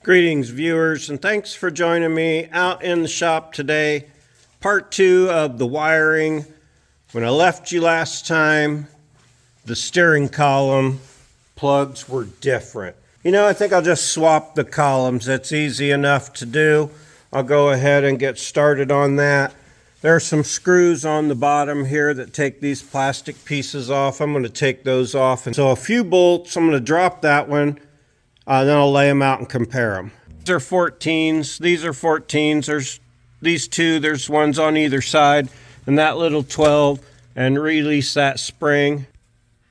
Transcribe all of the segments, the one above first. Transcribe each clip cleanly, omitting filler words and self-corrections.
Greetings, viewers, and thanks for joining me out in the shop today. Part 2 of the wiring. When I left you last time, the steering column plugs were different. You know, I think I'll just swap the columns. It's easy enough to do. I'll go ahead and get started on that. There are some screws on the bottom here that take these plastic pieces off. I'm going to take those off. And so a few bolts, I'm going to drop that one. Then I'll lay them out and compare them. These are 14s. These are 14s. There's these two. There's ones on either side. And that little 12. And release that spring.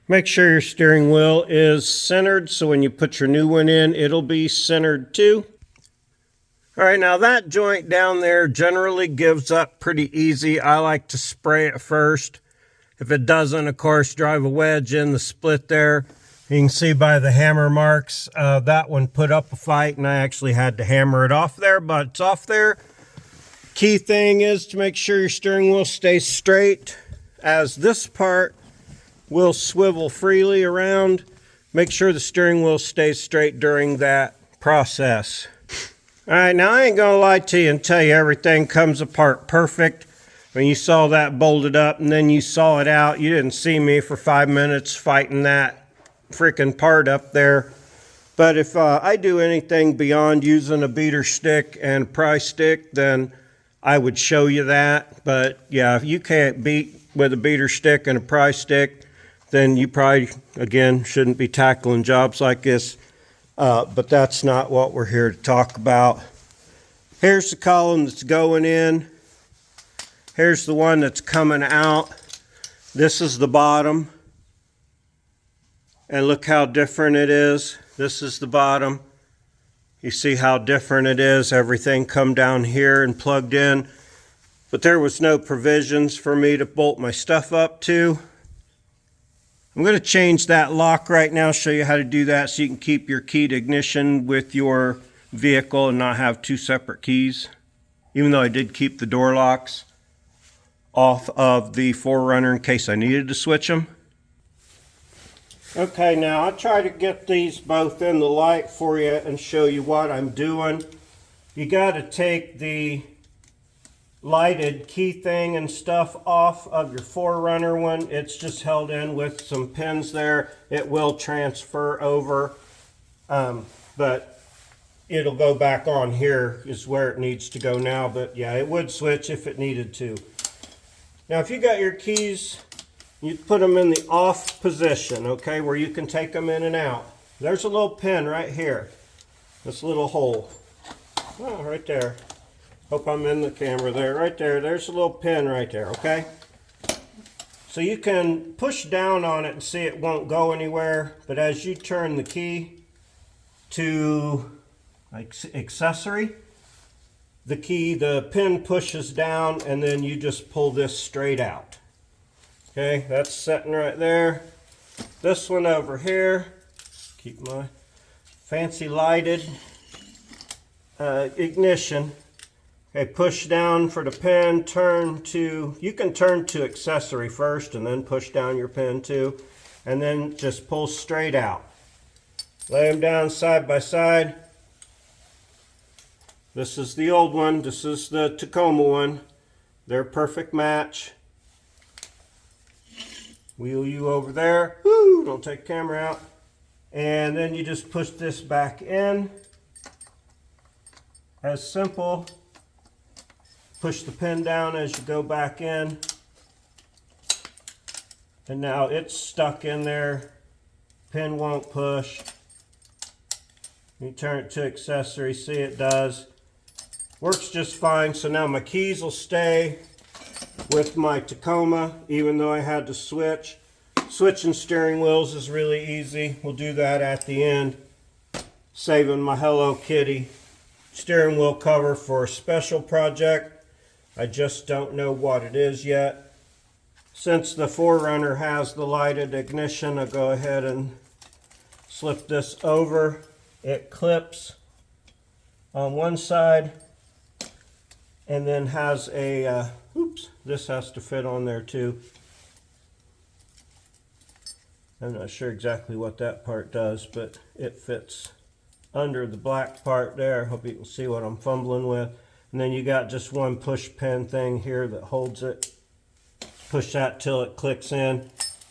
Make sure your steering wheel is centered, so when you put your new one in, it'll be centered too. All right, now that joint down there generally gives up pretty easy. I like to spray it first. If it doesn't, of course, drive a wedge in the split there. You can see by the hammer marks, that one put up a fight, and I actually had to hammer it off there, but it's off there. Key thing is to make sure your steering wheel stays straight, as this part will swivel freely around. Make sure the steering wheel stays straight during that process. All right, now I ain't gonna lie to you and tell you everything comes apart perfect. When you saw that bolted up and then you saw it out, you didn't see me for 5 minutes fighting that freaking part up there. But if I do anything beyond using a beater stick and a pry stick, then I would show you that. But yeah, if you can't beat with a beater stick and a pry stick, then you probably, again, shouldn't be tackling jobs like this. But that's not what we're here to talk about. Here's the column that's going in. Here's the one that's coming out. This is the bottom. And look how different it is. This is the bottom. You see how different it is. Everything come down here and plugged in. But there was no provisions for me to bolt my stuff up to. I'm going to change that lock right now, show you how to do that so you can keep your keyed ignition with your vehicle and not have two separate keys. Even though I did keep the door locks off of the 4Runner in case I needed to switch them. Okay, now I'll try to get these both in the light for you and show you what I'm doing. You got to take the lighted key thing and stuff off of your 4Runner one. It's just held in with some pins there. It will transfer over, but it'll go back on here is where it needs to go now. But yeah, it would switch if it needed to. Now if you got your keys, you put them in the off position, okay, where you can take them in and out. There's a little pin right here, this little hole. Oh, right there. Hope I'm in the camera there. Right there, there's a little pin right there, okay? So you can push down on it and see it won't go anywhere, but as you turn the key to accessory, the pin pushes down and then you just pull this straight out. Okay, that's sitting right there. This one over here, keep my fancy lighted ignition. Okay, push down for the pin, you can turn to accessory first and then push down your pin too, and then just pull straight out. Lay them down side by side. This is the old one, this is the Tacoma one. They're a perfect match. Wheel you over there. Woo, don't take the camera out. And then you just push this back in. As simple. Push the pin down as you go back in. And now it's stuck in there. Pin won't push. You turn it to accessory, see it does. Works just fine. So now my keys will stay with my Tacoma, even though I had to switch. Switching steering wheels is really easy. We'll do that at the end. Saving my Hello Kitty steering wheel cover for a special project. I just don't know what it is yet. Since the 4Runner has the lighted ignition, I'll go ahead and slip this over. It clips on one side and then has a oops, this has to fit on there too. I'm not sure exactly what that part does, but it fits under the black part there. Hope you can see what I'm fumbling with. And then you got just one push pin thing here that holds it. Push that till it clicks in.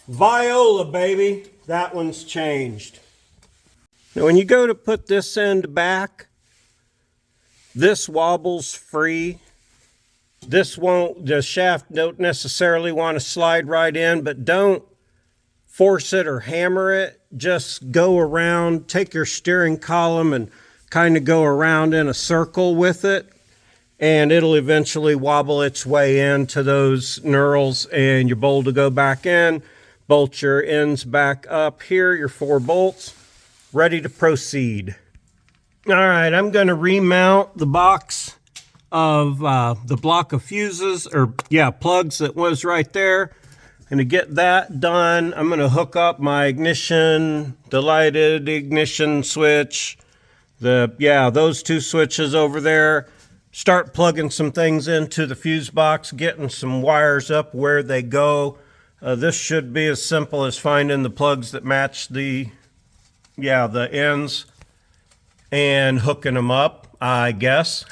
Viola, baby! That one's changed. Now when you go to put this end back, this wobbles free. This won't, the shaft don't necessarily want to slide right in, but don't force it or hammer it. Just go around, take your steering column and kind of go around in a circle with it, and it'll eventually wobble its way into those knurls, and your bolt will go back in. Bolt your ends back up here, your 4 bolts, ready to proceed. All right, I'm going to remount the box of the block of fuses, or plugs that was right there. And to get that done, I'm going to hook up my ignition, the lighted ignition switch, those 2 switches over there. Start plugging some things into the fuse box, getting some wires up where they go. This should be as simple as finding the plugs that match the ends and hooking them up, I guess.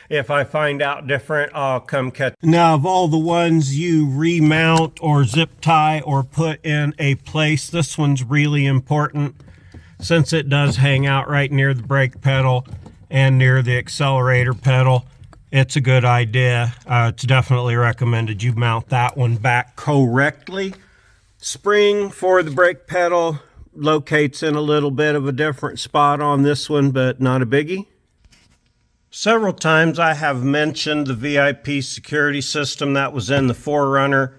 If I find out different, I'll come catch. Now, of all the ones you remount or zip tie or put in a place, this one's really important since it does hang out right near the brake pedal and near the accelerator pedal. It's a good idea. It's definitely recommended you mount that one back correctly. Spring for the brake pedal locates in a little bit of a different spot on this one, but not a biggie. Several times I have mentioned the VIP security system that was in the 4Runner.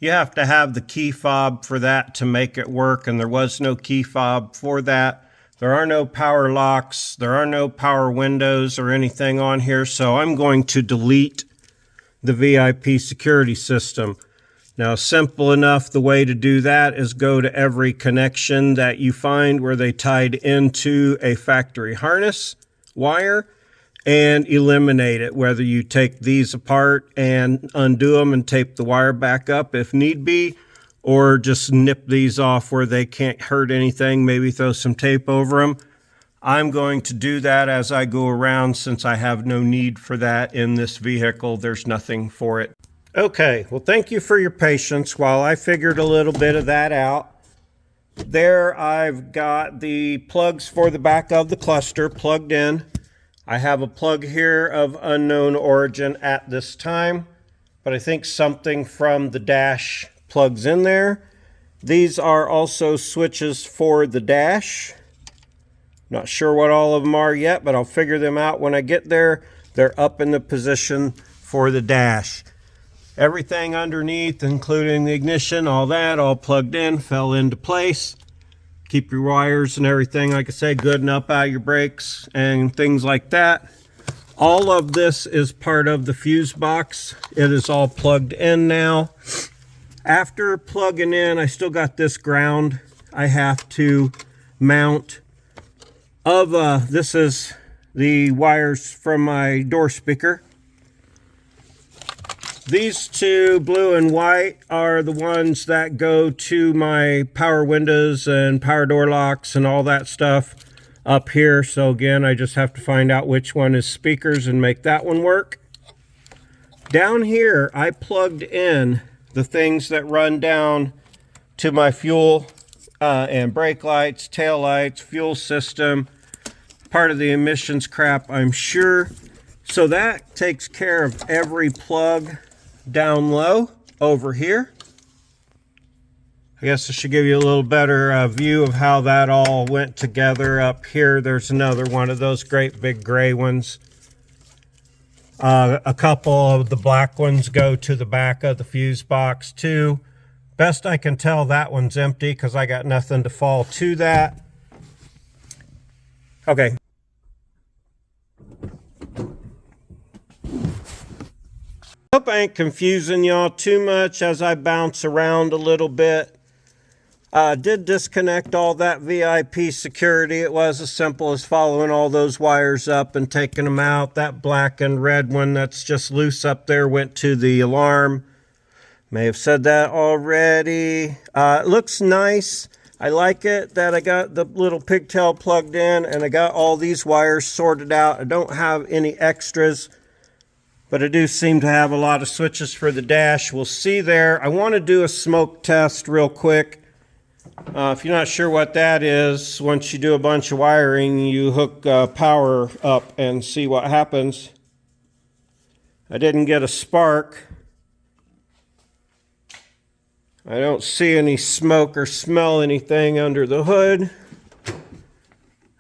You have to have the key fob for that to make it work, and there was no key fob for that. There are no power locks, there are no power windows or anything on here, so I'm going to delete the VIP security system. Now, simple enough, the way to do that is go to every connection that you find where they tied into a factory harness wire and eliminate it, whether you take these apart and undo them and tape the wire back up if need be, or just nip these off where they can't hurt anything, maybe throw some tape over them. I'm going to do that as I go around since I have no need for that in this vehicle. There's nothing for it. Okay, well, thank you for your patience while I figured a little bit of that out. There I've got the plugs for the back of the cluster plugged in. I have a plug here of unknown origin at this time, but I think something from the dash plugs in there. These are also switches for the dash. Not sure what all of them are yet, but I'll figure them out when I get there. They're up in the position for the dash. Everything underneath, including the ignition, all that, all plugged in, fell into place. Keep your wires and everything, like I say, good and up out your brakes and things like that. All of this is part of the fuse box. It is all plugged in now. After plugging in, I still got this ground I have to mount. This is the wires from my door speaker. These 2, blue and white, are the ones that go to my power windows and power door locks and all that stuff up here. So again, I just have to find out which one is speakers and make that one work. Down here, I plugged in the things that run down to my fuel and brake lights, tail lights, fuel system, part of the emissions crap, I'm sure. So that takes care of every plug down low over here. I guess I should give you a little better view of how that all went together. Up here, there's another one of those great big gray ones. A couple of the black ones go to the back of the fuse box too. Best I can tell, that one's empty because I got nothing to fall to that. Okay. Hope I ain't confusing y'all too much as I bounce around a little bit. Did disconnect all that VIP security. It was as simple as following all those wires up and taking them out. That black and red one that's just loose up there went to the alarm. May have said that already. It looks nice, I like it that I got the little pigtail plugged in and I got all these wires sorted out. I don't have any extras, but I do seem to have a lot of switches for the dash. We'll see there. I want to do a smoke test real quick. If you're not sure what that is, once you do a bunch of wiring, you hook power up and see what happens. I didn't get a spark. I don't see any smoke or smell anything under the hood.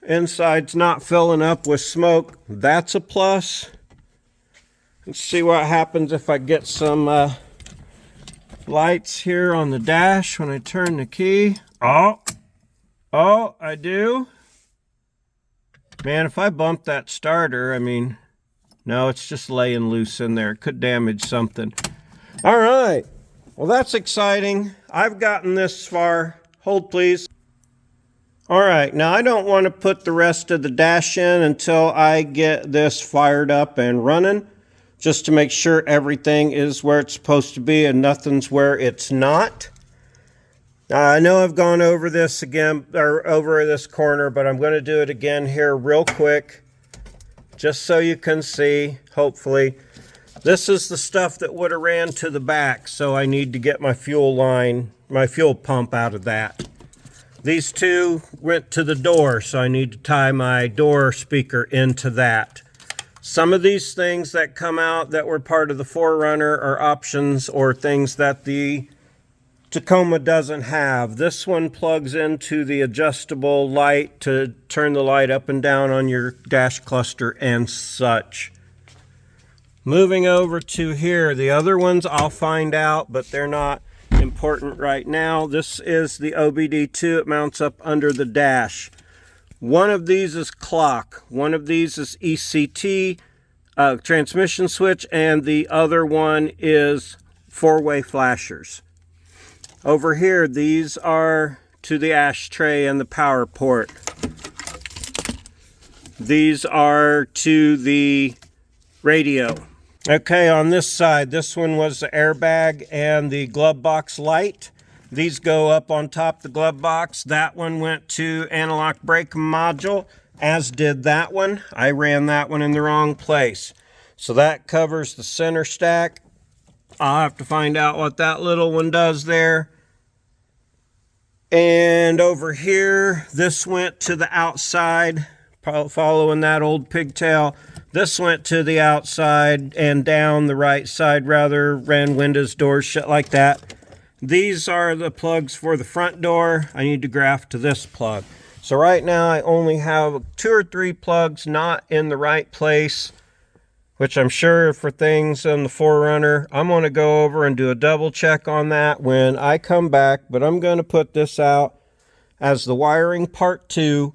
Inside's not filling up with smoke. That's a plus. Let's see what happens if I get some lights here on the dash when I turn the key. Oh, I do. Man, if I bump that starter, I mean, no, it's just laying loose in there. It could damage something. All right. Well, that's exciting. I've gotten this far. Hold, please. All right, now I don't want to put the rest of the dash in until I get this fired up and running, just to make sure everything is where it's supposed to be and nothing's where it's not. I know I've gone over this again, or over this corner, but I'm going to do it again here real quick, just so you can see, hopefully. This is the stuff that would have ran to the back, so I need to get my fuel line, my fuel pump out of that. These two went to the door, so I need to tie my door speaker into that. Some of these things that come out that were part of the 4Runner are options or things that the Tacoma doesn't have. This one plugs into the adjustable light to turn the light up and down on your dash cluster and such. Moving over to here, the other ones I'll find out, but they're not important right now. This is the OBD2. It mounts up under the dash. One of these is clock. One of these is ECT, transmission switch, and the other one is 4-way flashers. Over here, these are to the ashtray and the power port. These are to the radio. Okay, on this side, this one was the airbag and the glove box light. These go up on top of the glove box. That one went to analog brake module, as did that one. I ran that one in the wrong place. So that covers the center stack. I'll have to find out what that little one does there. And over here, this went to the outside, following that old pigtail. This went to the outside and down the right side, rather, ran windows, doors, shit like that. These are the plugs for the front door. I need to graft to this plug. So right now I only have 2 or 3 plugs not in the right place, which I'm sure for things on the 4Runner. I'm going to go over and do a double check on that when I come back, but I'm going to put this out as the wiring part 2.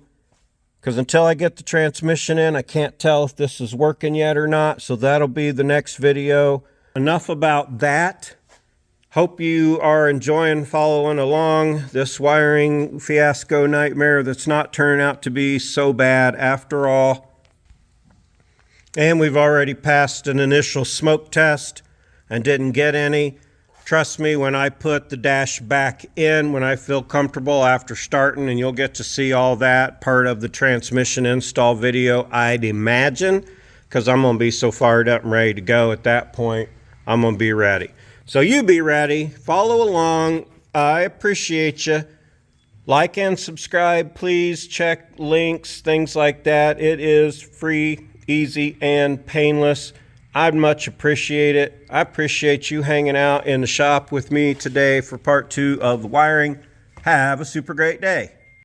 Because until I get the transmission in, I can't tell if this is working yet or not. So that'll be the next video. Enough about that. Hope you are enjoying following along this wiring fiasco nightmare that's not turning out to be so bad after all. And we've already passed an initial smoke test and didn't get any. Trust me, when I put the dash back in, when I feel comfortable after starting, and you'll get to see all that part of the transmission install video, I'd imagine, because I'm going to be so fired up and ready to go at that point. I'm going to be ready. So you be ready. Follow along. I appreciate you. Like and subscribe, please. Check links, things like that. It is free, easy, and painless. I'd much appreciate it. I appreciate you hanging out in the shop with me today for part 2 of the wiring. Have a super great day.